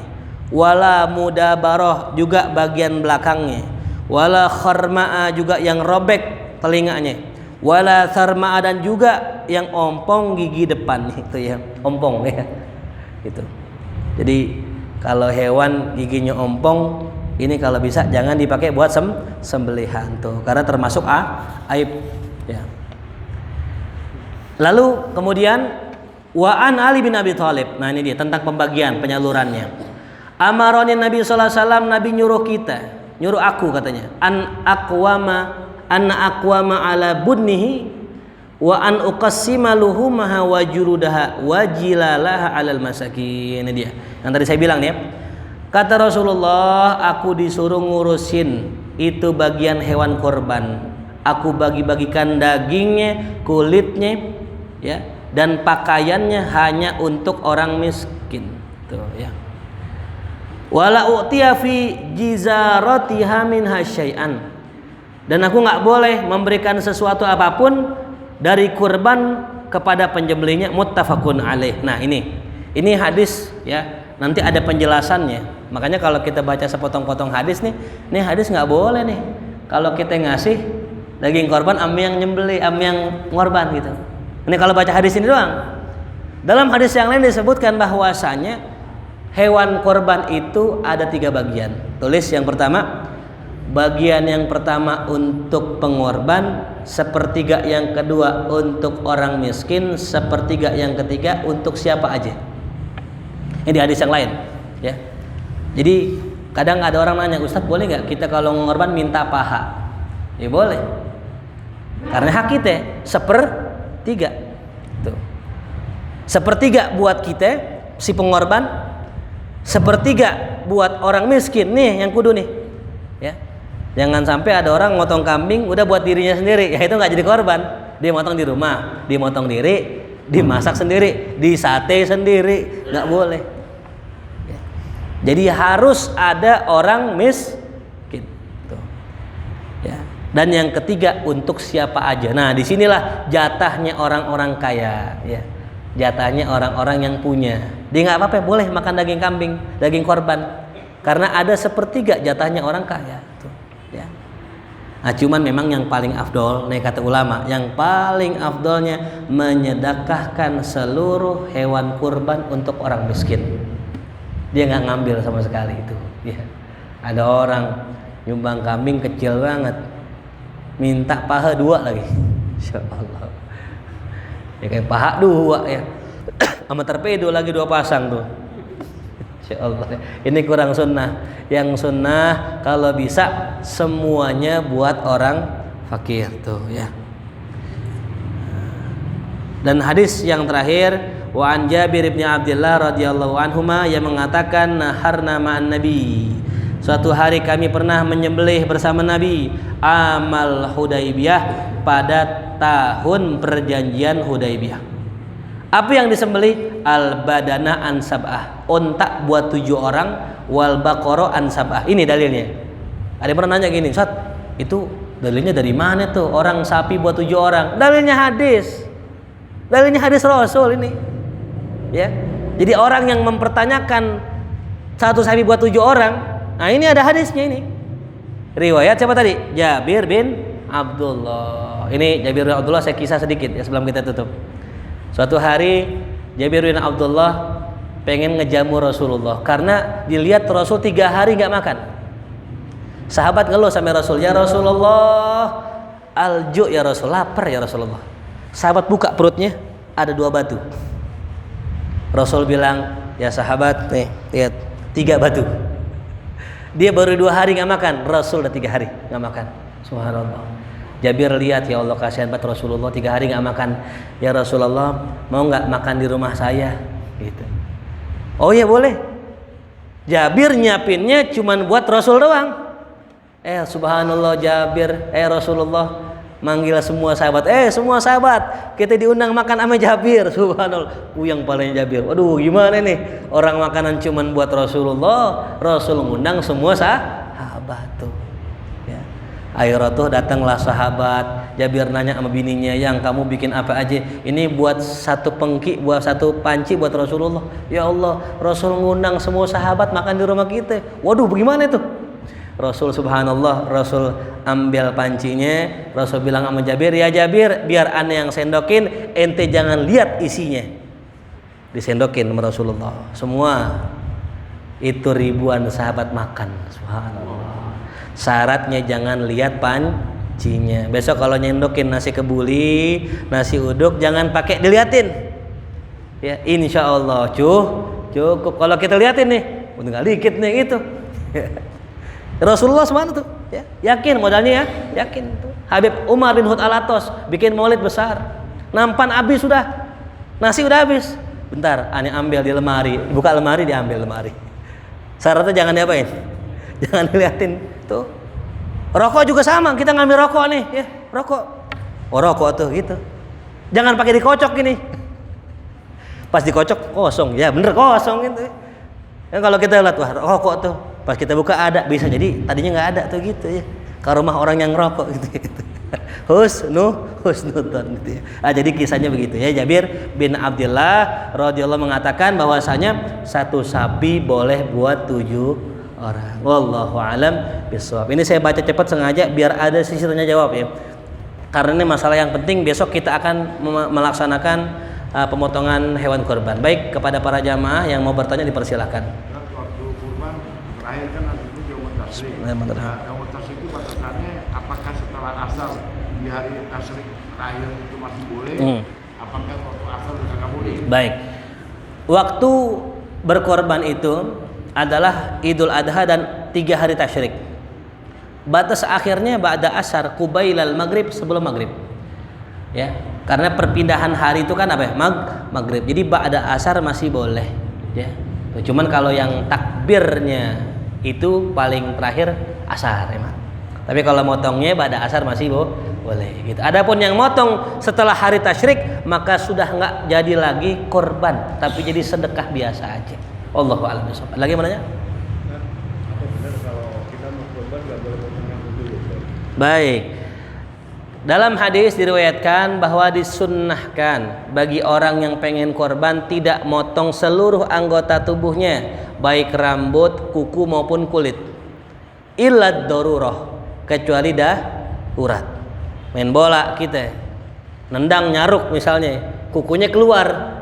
Wala mudabarah, juga bagian belakangnya. Wala kharma'a, juga yang robek telinganya. Wala sarma'a, dan juga yang ompong gigi depannya itu ya, ompong ya. Gitu. Jadi kalau hewan giginya ompong, ini kalau bisa jangan dipakai buat sembelihan tuh, karena termasuk aib ya. Lalu kemudian wa an Ali bin Abi Thalib. Nah, ini dia tentang pembagian penyalurannya. Amaroni Nabi sallallahu alaihi wasallam, Nabi nyuruh aku katanya, an aqwama ala budnihi wa an uqassima luhumaha wa jurudaha wa jilalaha alal masakin. Ini dia yang tadi saya bilang nih ya. Kata Rasulullah, aku disuruh ngurusin itu bagian hewan korban. Aku bagi-bagikan dagingnya, kulitnya ya, dan pakaiannya hanya untuk orang miskin tuh ya. Wala u'tiya fi jizaratiha minha syai'an, dan aku nggak boleh memberikan sesuatu apapun dari kurban kepada penyembelihnya. Muttafaqun alaih. Nah, ini hadis ya, nanti ada penjelasannya. Makanya kalau kita baca sepotong-potong hadis nih, hadis nggak boleh nih kalau kita ngasih Daging korban ame yang nyembelih, ame yang ngorban gitu. Ini kalau baca hadis ini doang. Dalam hadis yang lain disebutkan bahwasanya hewan korban itu ada 3 bagian. Tulis yang pertama, bagian yang pertama untuk pengorban, sepertiga yang kedua untuk orang miskin, sepertiga yang ketiga untuk siapa aja. Ini di hadis yang lain, ya. Jadi kadang ada orang nanya, Ustadz boleh nggak kita kalau ngorban minta paha? Ya boleh, karena hak kita sepertiga, tuh. Sepertiga buat kita si pengorban, sepertiga buat orang miskin nih yang kudu nih, ya. Jangan sampai ada orang motong kambing udah buat dirinya sendiri, ya itu nggak jadi korban. Dia motong di rumah, dimotong diri, dimasak sendiri, disate sendiri, nggak boleh. Ya. Jadi harus ada orang miskin. Tuh. Ya. Dan yang ketiga untuk siapa aja. Nah disinilah jatahnya orang-orang kaya, ya. Jatahnya orang-orang yang punya. Dia nggak apa-apa, boleh makan daging kambing, daging korban, karena ada sepertiga jatahnya orang kaya. Tuh. Ya. Nah, cuman memang yang paling afdol, nih kata ulama, yang paling afdolnya menyedekahkan seluruh hewan kurban untuk orang miskin. Dia nggak ngambil sama sekali itu. Ya. Ada orang nyumbang kambing kecil banget, minta paha 2 lagi. Insya Allah. Ya kayak paha 2 ya, sama torpedo lagi 2 pasang tuh. Insya Allah. Ini kurang sunnah. Yang sunnah kalau bisa semuanya buat orang fakir tuh ya. Dan hadis yang terakhir, wa an Jabir bin Abdullah radhiyallahu anhuma yang mengatakan naharna ma'an Nabi. Suatu hari kami pernah menyembelih bersama Nabi amal Hudaybiyah pada tahun perjanjian Hudaybiyah. Apa yang disembelih? Al badana an sab'ah, ontak buat 7 orang, wal baqara an sab'ah. Ini dalilnya. Ada yang pernah nanya gini, Ustaz, itu dalilnya dari mana tuh? Orang sapi buat 7 orang. Dalilnya hadis. Dalilnya hadis Rasul ini. Ya. Jadi orang yang mempertanyakan satu sapi buat 7 orang, nah ini ada hadisnya ini. Riwayat siapa tadi? Jabir bin Abdullah. Ini Jabir bin Abdullah, saya kisah sedikit ya sebelum kita tutup. Suatu hari Jabir bin Abdullah pengen ngejamu Rasulullah karena dilihat Rasul 3 hari nggak makan. Sahabat ngeluh sama Rasul, ya Rasulullah, alju ya Rasul, lapar ya Rasulullah. Sahabat buka perutnya, ada 2 batu. Rasul bilang, ya sahabat, nih lihat 3 batu. Dia baru 2 hari nggak makan, Rasul udah 3 hari nggak makan. Subhanallah. Jabir lihat, ya Allah kasihan banget Rasulullah 3 hari nggak makan. Ya Rasulullah, mau nggak makan di rumah saya? Gitu. Oh ya boleh. Jabir nyiapinnya cuman buat Rasul doang. Subhanallah Jabir, Rasulullah manggil semua sahabat. Semua sahabat, kita diundang makan sama Jabir. Subhanallah. Yang paling Jabir. Waduh, gimana nih? Orang makanan cuman buat Rasulullah, Rasul ngundang semua sahabat tuh. Akhirnya datanglah sahabat. Jabir nanya sama bininya, yang kamu bikin apa aja? Ini buat 1 pengki, buat 1 panci buat Rasulullah. Ya Allah, Rasul ngundang semua sahabat makan di rumah kita. Waduh, bagaimana itu? Rasul subhanallah, Rasul ambil pancinya. Rasul bilang sama Jabir, ya Jabir, biar aneh yang sendokin, ente jangan lihat isinya. Disendokin sama Rasulullah. Semua itu ribuan sahabat makan. Subhanallah. Syaratnya jangan lihat pancinya. Besok kalau nyendokin nasi kebuli, nasi uduk, jangan pakai diliatin. Ya, insya Allah cukup. Kalau kita liatin nih, tinggal dikit nih itu. Rasulullah semana tuh, ya, yakin modalnya ya, yakin tuh. Habib Umar bin Hud Al-Atos bikin maulid besar, nampan habis sudah, nasi udah habis. Bentar, aneh ambil di lemari, buka lemari, diambil lemari. Syaratnya jangan diapain? Jangan diliatin tuh. Rokok juga sama, kita ngambil rokok nih, ya, rokok. Oh, rokok tuh gitu. Jangan pakai dikocok gini. Pas dikocok kosong, ya bener kosong gitu. Ya, kalau kita lihat wah rokok tuh, pas kita buka ada, bisa jadi tadinya nggak ada tuh gitu ya. Ke rumah orang yang ngerokok gitu. Husnudzon gitu ya. Jadi kisahnya begitu ya. Jabir bin Abdullah radhiyallahu mengatakan bahwasanya 1 sapi boleh buat 7 orang. Wallahu alam bishawab. Ini saya baca cepat sengaja biar ada sisi tanya jawab ya. Karena ini masalah yang penting, besok kita akan melaksanakan pemotongan hewan kurban. Baik, kepada para jamaah yang mau bertanya dipersilahkan. Waktu kurban terakhir kan nanti itu Yaumut Tasyrik. Yaumut Tasyrik itu batasannya apakah setelah asar di hari tasyrik terakhir itu masih boleh? Apakah waktu asar sudah nggak boleh? Baik. Waktu berkorban itu adalah Idul Adha dan 3 hari tasyrik. Batas akhirnya ba'da asar qubailal maghrib, sebelum maghrib. Ya, karena perpindahan hari itu kan apa ya? Maghrib. Jadi ba'da asar masih boleh, ya. Cuman kalau yang takbirnya itu paling terakhir asar emang. Tapi kalau motongnya ba'da asar masih boleh gitu. Adapun yang motong setelah hari tasyrik maka sudah nggak jadi lagi korban, tapi jadi sedekah biasa aja. Allahu a'lam bishawab. Lagi mana ya? Apa benar kalau kita mau kurban nggak boleh potong rambut dulu? Baik. Dalam hadis diriwayatkan bahwa disunnahkan bagi orang yang pengen korban tidak motong seluruh anggota tubuhnya, baik rambut, kuku maupun kulit. Illad darurah, kecuali darurat. Main bola kita, nendang nyaruk misalnya, kukunya keluar,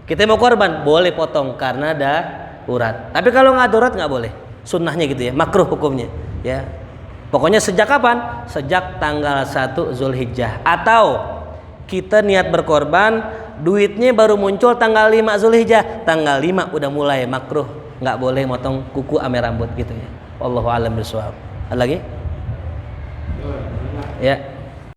kita mau korban, boleh potong karena darurat. Tapi kalau nggak darurat nggak boleh. Sunnahnya gitu ya, makruh hukumnya. Ya, pokoknya sejak kapan? Sejak tanggal 1 Zulhijjah. Atau kita niat berkorban, duitnya baru muncul tanggal 5 Zulhijjah, tanggal 5 udah mulai makruh, nggak boleh motong kuku ame rambut gitu ya. Wallahu a'lam bishawab. Ada lagi? Ya.